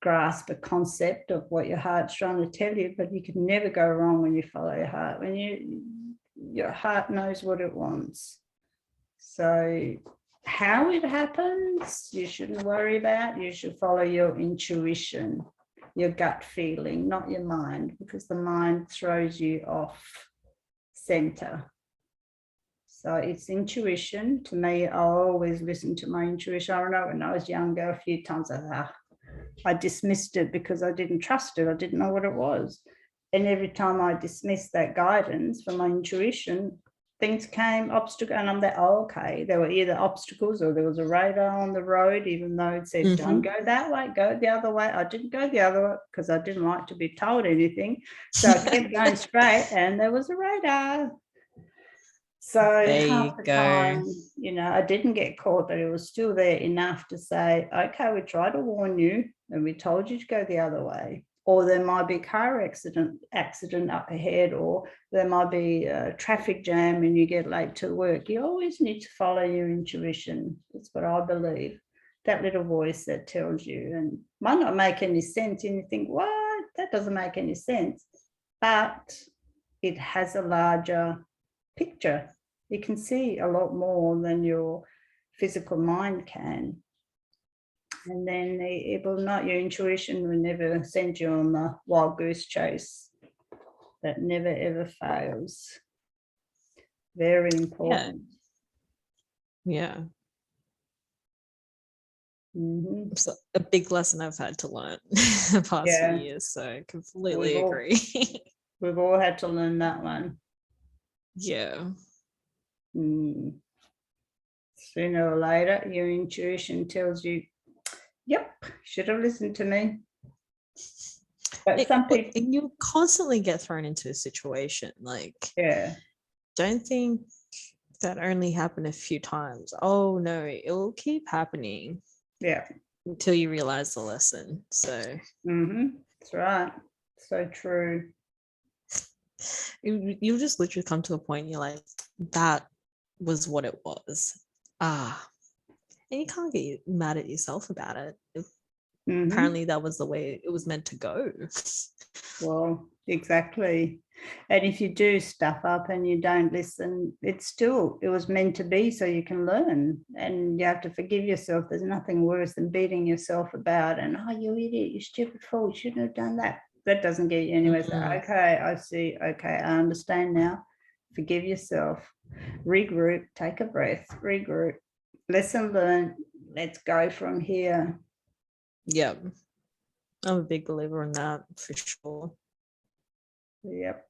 Speaker 1: grasp a concept of what your heart's trying to tell you, but you can never go wrong when you follow your heart. When your heart knows what it wants. So how it happens, you shouldn't worry about. You should follow your intuition, your gut feeling, not your mind, because the mind throws you off center. So it's intuition. To me, I always listen to my intuition. I know when I was younger, a few times I dismissed it because I didn't trust it. I didn't know what it was. And every time I dismissed that guidance from my intuition, things came, obstacles, and I'm there, okay, there were either obstacles or there was a radar on the road, even though it said, don't go that way, go the other way. I didn't go the other way because I didn't like to be told anything. So I kept going straight and there was a radar. So half the time, I didn't get caught, but it was still there enough to say, okay, we tried to warn you and we told you to go the other way. Or there might be a car accident up ahead, or there might be a traffic jam and you get late to work. You always need to follow your intuition. That's what I believe. That little voice that tells you, and might not make any sense, and you think, what? That doesn't make any sense. But it has a larger picture. You can see a lot more than your physical mind can. And then your intuition will never send you on the wild goose chase. That never, ever fails. Very important.
Speaker 2: Yeah.
Speaker 1: Mm-hmm.
Speaker 2: It's a big lesson I've had to learn the past few years. So I completely agree.
Speaker 1: We've all had to learn that one.
Speaker 2: Yeah.
Speaker 1: Sooner or later, your intuition tells you, yep, should have listened to me. But some people,
Speaker 2: you constantly get thrown into a situation. Don't think that only happened a few times. Oh no, it will keep happening.
Speaker 1: Yeah.
Speaker 2: Until you realize the lesson. So.
Speaker 1: That's right. So true.
Speaker 2: You'll just literally come to a point you're like, that was what it was. And you can't get mad at yourself about it. Apparently that was the way it was meant to go.
Speaker 1: Well, exactly. And if you do stuff up and you don't listen, it was meant to be, so you can learn, and you have to forgive yourself. There's nothing worse than beating yourself about and, you idiot, you stupid fool, you shouldn't have done that. That doesn't get you anywhere. So, okay, I see. Okay, I understand now. Forgive yourself. Regroup, take a breath, regroup. Lesson learned. Let's go from here.
Speaker 2: Yeah. I'm a big believer in that, for sure.
Speaker 1: Yep.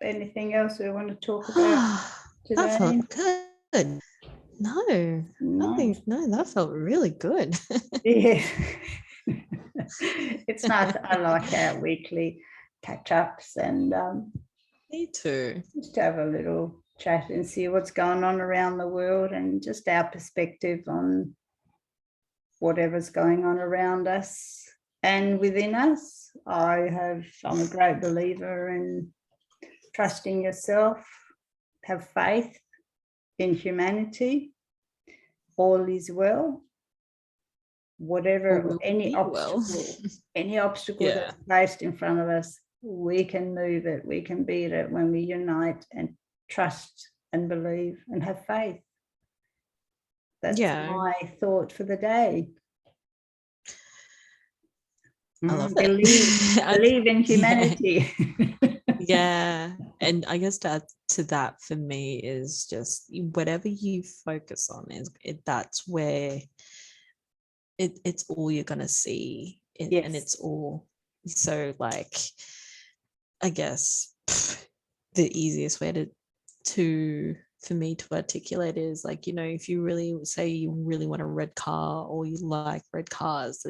Speaker 1: Anything else we want to talk about today?
Speaker 2: That felt good. No, I
Speaker 1: No.
Speaker 2: think no, that felt really good.
Speaker 1: Yeah. It's nice. I like our weekly catch-ups and
Speaker 2: Me too.
Speaker 1: just have a little chat and see what's going on around the world and just our perspective on whatever's going on around us and within us. I'm a great believer in trusting yourself, have faith in humanity, all is well. Whatever,
Speaker 2: Will
Speaker 1: any
Speaker 2: be well.
Speaker 1: obstacle
Speaker 2: Yeah.
Speaker 1: that's placed in front of us, we can move it, we can beat it when we unite and trust and believe and have faith. That's
Speaker 2: Yeah.
Speaker 1: my thought for the day.
Speaker 2: I love
Speaker 1: Believe in humanity.
Speaker 2: Yeah. And I guess to that for me is just whatever you focus on that's where it's all you're gonna see.
Speaker 1: Yes.
Speaker 2: And it's all so like I guess the easiest way to for me to articulate is like, if you really say you really want a red car or you like red cars,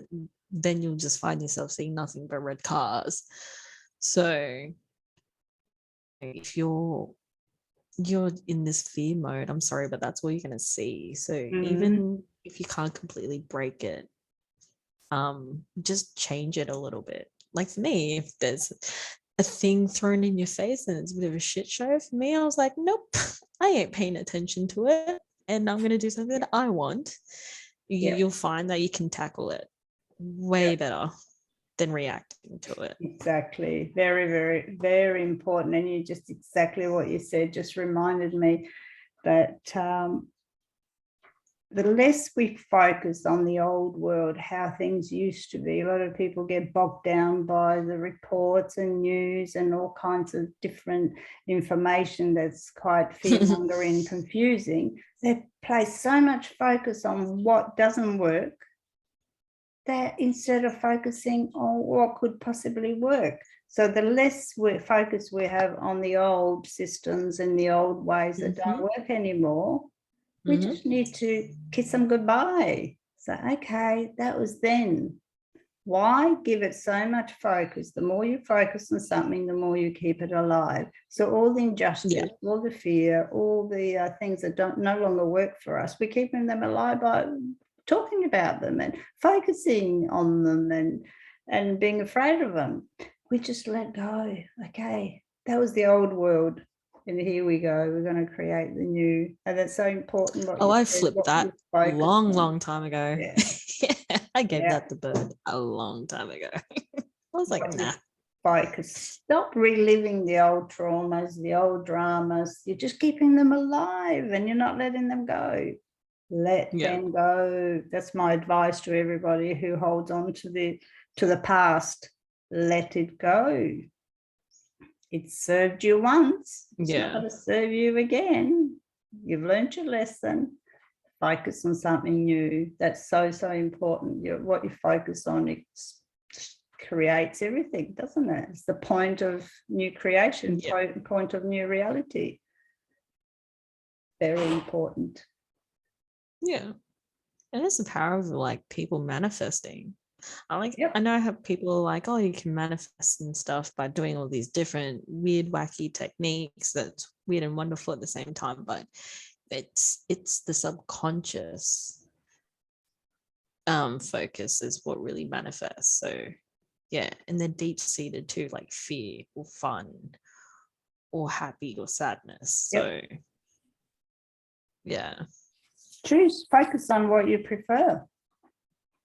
Speaker 2: then you'll just find yourself seeing nothing but red cars. So if you're in this fear mode, I'm sorry, but that's all you're going to see. So even if you can't completely break it, just change it a little bit. Like for me, if there's a thing thrown in your face and it's a bit of a shit show, for me, I was like, nope, I ain't paying attention to it, and I'm going to do something that I want. You'll find that you can tackle it way better than reacting to it.
Speaker 1: Exactly. Very, very, very important. And you just exactly what you said just reminded me that the less we focus on the old world, how things used to be, a lot of people get bogged down by the reports and news and all kinds of different information that's quite fear-mongering and confusing. They place so much focus on what doesn't work that instead of focusing on what could possibly work. So the less focus we have on the old systems and the old ways that don't work anymore, we just need to kiss them goodbye. So, okay, that was then. Why give it so much focus? The more you focus on something, the more you keep it alive. So all the injustice, all the fear, all the things that no longer work for us, we're keeping them alive by talking about them and focusing on them and being afraid of them. We just let go. Okay, that was the old world. And here we go. We're going to create the new. And that's so important.
Speaker 2: I flipped that long time ago.
Speaker 1: Yeah.
Speaker 2: I gave that the bird a long time ago. I was like, nah.
Speaker 1: Focus. Stop reliving the old traumas, the old dramas. You're just keeping them alive and you're not letting them go. Let them go. That's my advice to everybody who holds on to the past. Let it go. It served you once. It's not going to serve you again. You've learned your lesson. Focus on something new. That's so, so important. What you focus on, it creates everything, doesn't it? It's the point of new creation, point of new reality. Very important.
Speaker 2: Yeah. And it's the power of like people manifesting. I know I have people like, oh, you can manifest and stuff by doing all these different weird, wacky techniques that's weird and wonderful at the same time, but it's the subconscious focus is what really manifests. So yeah, and they're deep-seated too, like fear or fun or happy or sadness. So yeah.
Speaker 1: Focus on what you prefer.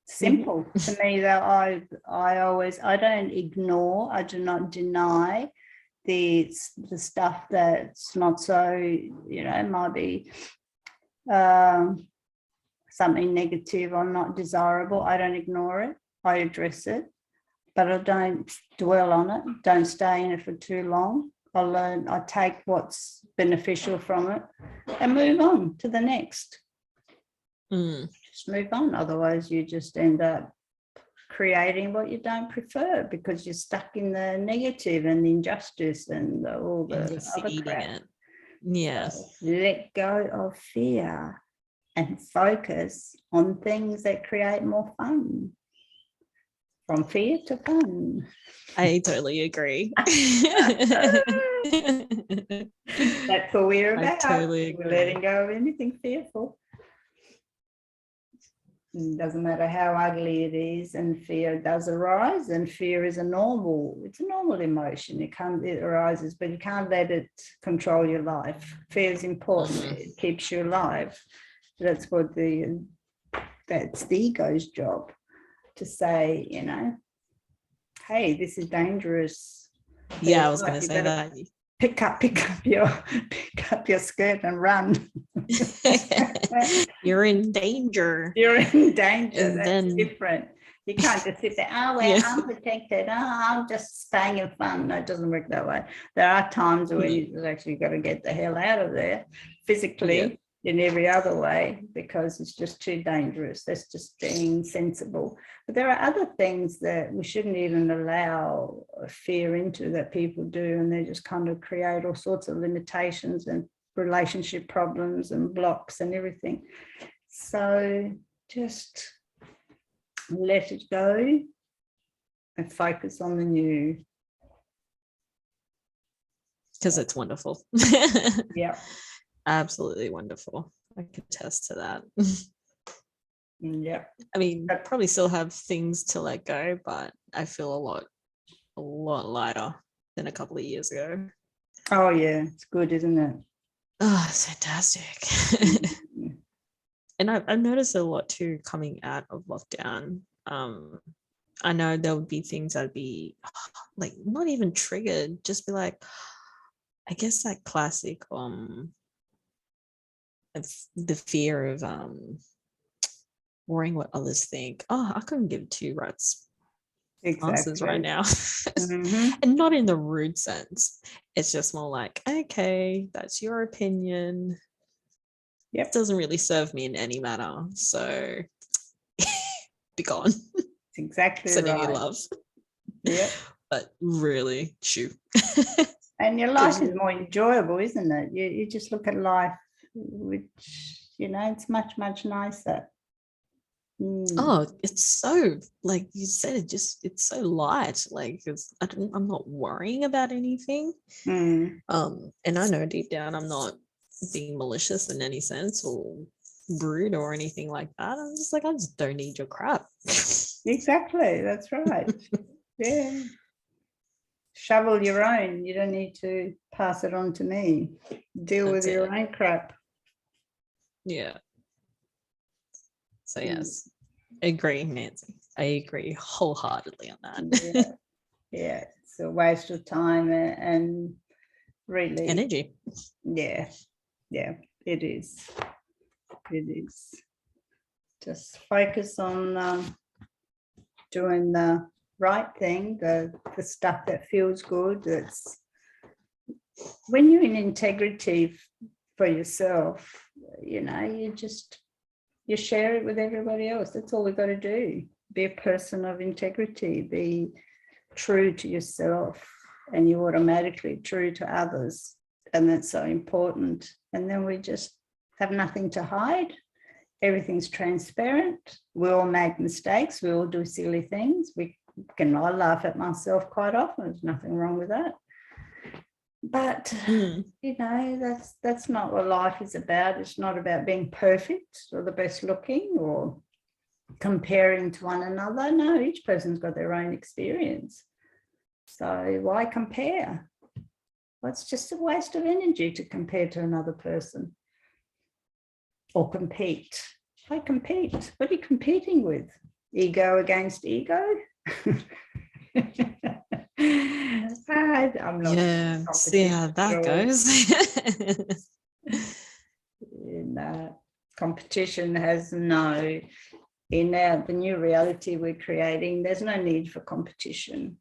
Speaker 1: Simple to me. That I don't ignore, I do not deny the stuff that's not so, might be something negative or not desirable. I don't ignore it. I address it, but I don't dwell on it. Don't stay in it for too long. I take what's beneficial from it and move on to the next. Just move on. Otherwise, you just end up creating what you don't prefer because you're stuck in the negative and the injustice and all the other crap.
Speaker 2: Yeah.
Speaker 1: So let go of fear. and focus on things that create more fun. From fear to fun.
Speaker 2: I totally agree.
Speaker 1: That's what we're about.
Speaker 2: I totally agree.
Speaker 1: We're letting go of anything fearful. It doesn't matter how ugly it is, and fear does arise, and fear is it's a normal emotion. It arises, but you can't let it control your life. Fear is important. It keeps you alive. That's the ego's job, to say, hey, this is dangerous.
Speaker 2: Yeah, I was going to say that.
Speaker 1: Pick up your skirt and run.
Speaker 2: You're in danger.
Speaker 1: You're in danger.
Speaker 2: And
Speaker 1: That's
Speaker 2: then
Speaker 1: different. You can't just sit there, we're unprotected. I'm just staying in fun. No, it doesn't work that way. There are times where you've actually got to get the hell out of there physically in every other way, because it's just too dangerous. That's just being sensible. But there are other things that we shouldn't even allow fear into, that people do, and they just kind of create all sorts of limitations and relationship problems and blocks and everything. So just let it go and focus on the new.
Speaker 2: Because it's wonderful.
Speaker 1: Yeah.
Speaker 2: Absolutely wonderful. I can attest to that.
Speaker 1: Yeah.
Speaker 2: I mean, I probably still have things to let go, but I feel a lot lighter than a couple of years ago.
Speaker 1: Oh yeah, it's good, isn't it?
Speaker 2: Oh, it's fantastic. And I've noticed a lot too coming out of lockdown. I know there would be things that'd be like not even triggered, just be like, I guess that classic the fear of worrying what others think. I couldn't give two rats answers right now. And not in the rude sense. It's just more like, okay, that's your opinion. It doesn't really serve me in any manner. So be gone.
Speaker 1: It's exactly
Speaker 2: Sending
Speaker 1: right.
Speaker 2: you love.
Speaker 1: Yeah.
Speaker 2: But really, shoot.
Speaker 1: And your life is more enjoyable, isn't it? You just look at life, which, it's much, much nicer.
Speaker 2: Oh, it's so, like you said, it's so light. Like I'm not worrying about anything. And I know deep down I'm not being malicious in any sense or rude or anything like that. I'm just like, I just don't need your crap.
Speaker 1: Exactly, that's right. Yeah. Shovel your own. You don't need to pass it on to me. Deal with your own crap.
Speaker 2: Yeah. So yes, I agree, Nancy. I agree wholeheartedly on that.
Speaker 1: Yeah. It's a waste of time and really
Speaker 2: energy.
Speaker 1: Yeah, it is. It is. Just focus on doing the right thing, the stuff that feels good. That's when you're in integrity for yourself, you share it with everybody else. That's all we've got to do. Be a person of integrity, be true to yourself, and you're automatically true to others. And that's so important. And then we just have nothing to hide. Everything's transparent. We all make mistakes. We all do silly things. I laugh at myself quite often. There's nothing wrong with that. But, that's not what life is about. It's not about being perfect or the best looking or comparing to one another. No, each person's got their own experience. So why compare? Well, it's just a waste of energy to compare to another person or compete. Why compete? What are you competing with? Ego against ego? I'm not.
Speaker 2: Yeah, see how that goes.
Speaker 1: Competition has no, in the new reality we're creating, there's no need for competition.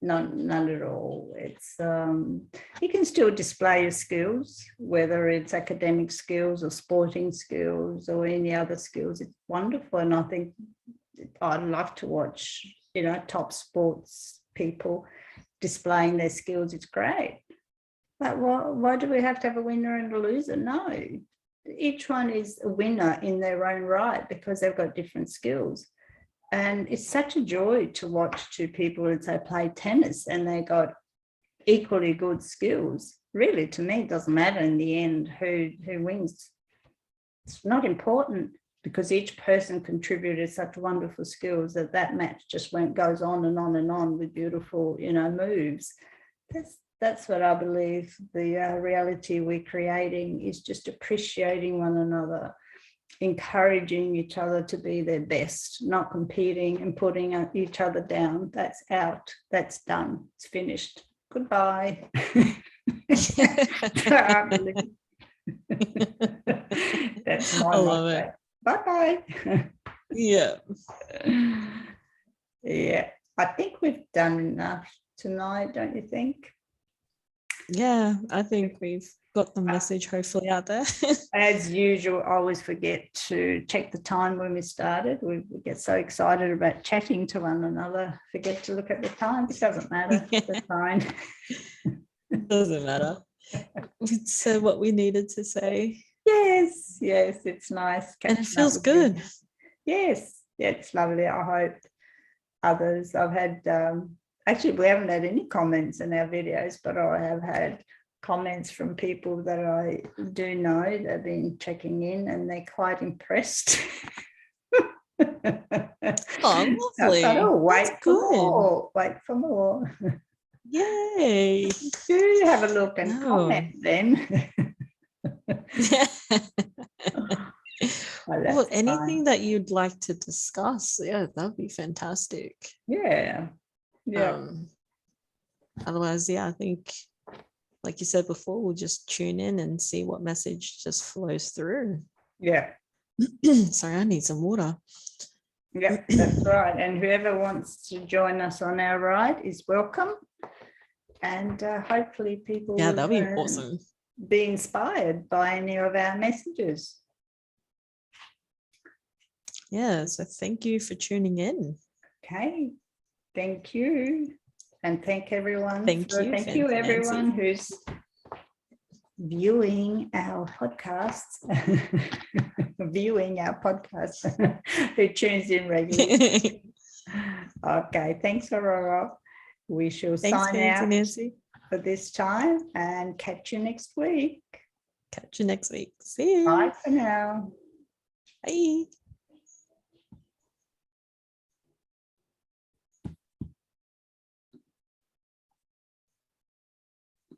Speaker 1: None at all. It's you can still display your skills, whether it's academic skills or sporting skills or any other skills. It's wonderful, and I think I'd love to watch, top sports people displaying their skills. It's great. But why do we have to have a winner and a loser? No, each one is a winner in their own right because they've got different skills. And it's such a joy to watch two people who say play tennis and they got equally good skills. Really, to me, it doesn't matter in the end who wins. It's not important because each person contributed such wonderful skills that match just goes on and on and on with beautiful, moves. That's what I believe the reality we're creating is, just appreciating one another, encouraging each other to be their best, not competing and putting each other down. That's out. That's done. It's finished. Goodbye. That's my
Speaker 2: I love it.
Speaker 1: Bye-bye.
Speaker 2: Yeah.
Speaker 1: Yeah. I think we've done enough tonight, don't you think?
Speaker 2: Yeah, I think we've got the message hopefully out there.
Speaker 1: As usual, I always forget to check the time when we started. We get so excited about chatting to one another, forget to look at the time. It doesn't matter. It's fine.
Speaker 2: Doesn't matter. We said what we needed to say.
Speaker 1: Yes, it's nice.
Speaker 2: And it feels good.
Speaker 1: Yes, it's lovely. I hope others. I've had, actually, we haven't had any comments in our videos, but I have had comments from people that I do know that have been checking in and they're quite impressed.
Speaker 2: Oh, lovely.
Speaker 1: Wait for more.
Speaker 2: Yay.
Speaker 1: Do have a look and comment then.
Speaker 2: Well, anything that you'd like to discuss, that'd be fantastic.
Speaker 1: Yeah.
Speaker 2: Otherwise, I think, like you said before, we'll just tune in and see what message just flows through.
Speaker 1: Yeah.
Speaker 2: Sorry, I need some water.
Speaker 1: Yeah, that's right. And whoever wants to join us on our ride is welcome. And hopefully people will
Speaker 2: that'd be awesome.
Speaker 1: Be inspired by any of our messages.
Speaker 2: Yeah, so thank you for tuning in.
Speaker 1: Okay, thank you. And thank everyone.
Speaker 2: Thank you
Speaker 1: everyone who's viewing our podcasts, who tunes in regularly. Okay, thanks, Ororo. We shall sign out
Speaker 2: Nancy,
Speaker 1: for this time and catch you next week.
Speaker 2: Catch you next week. See you.
Speaker 1: Bye for now.
Speaker 2: Bye.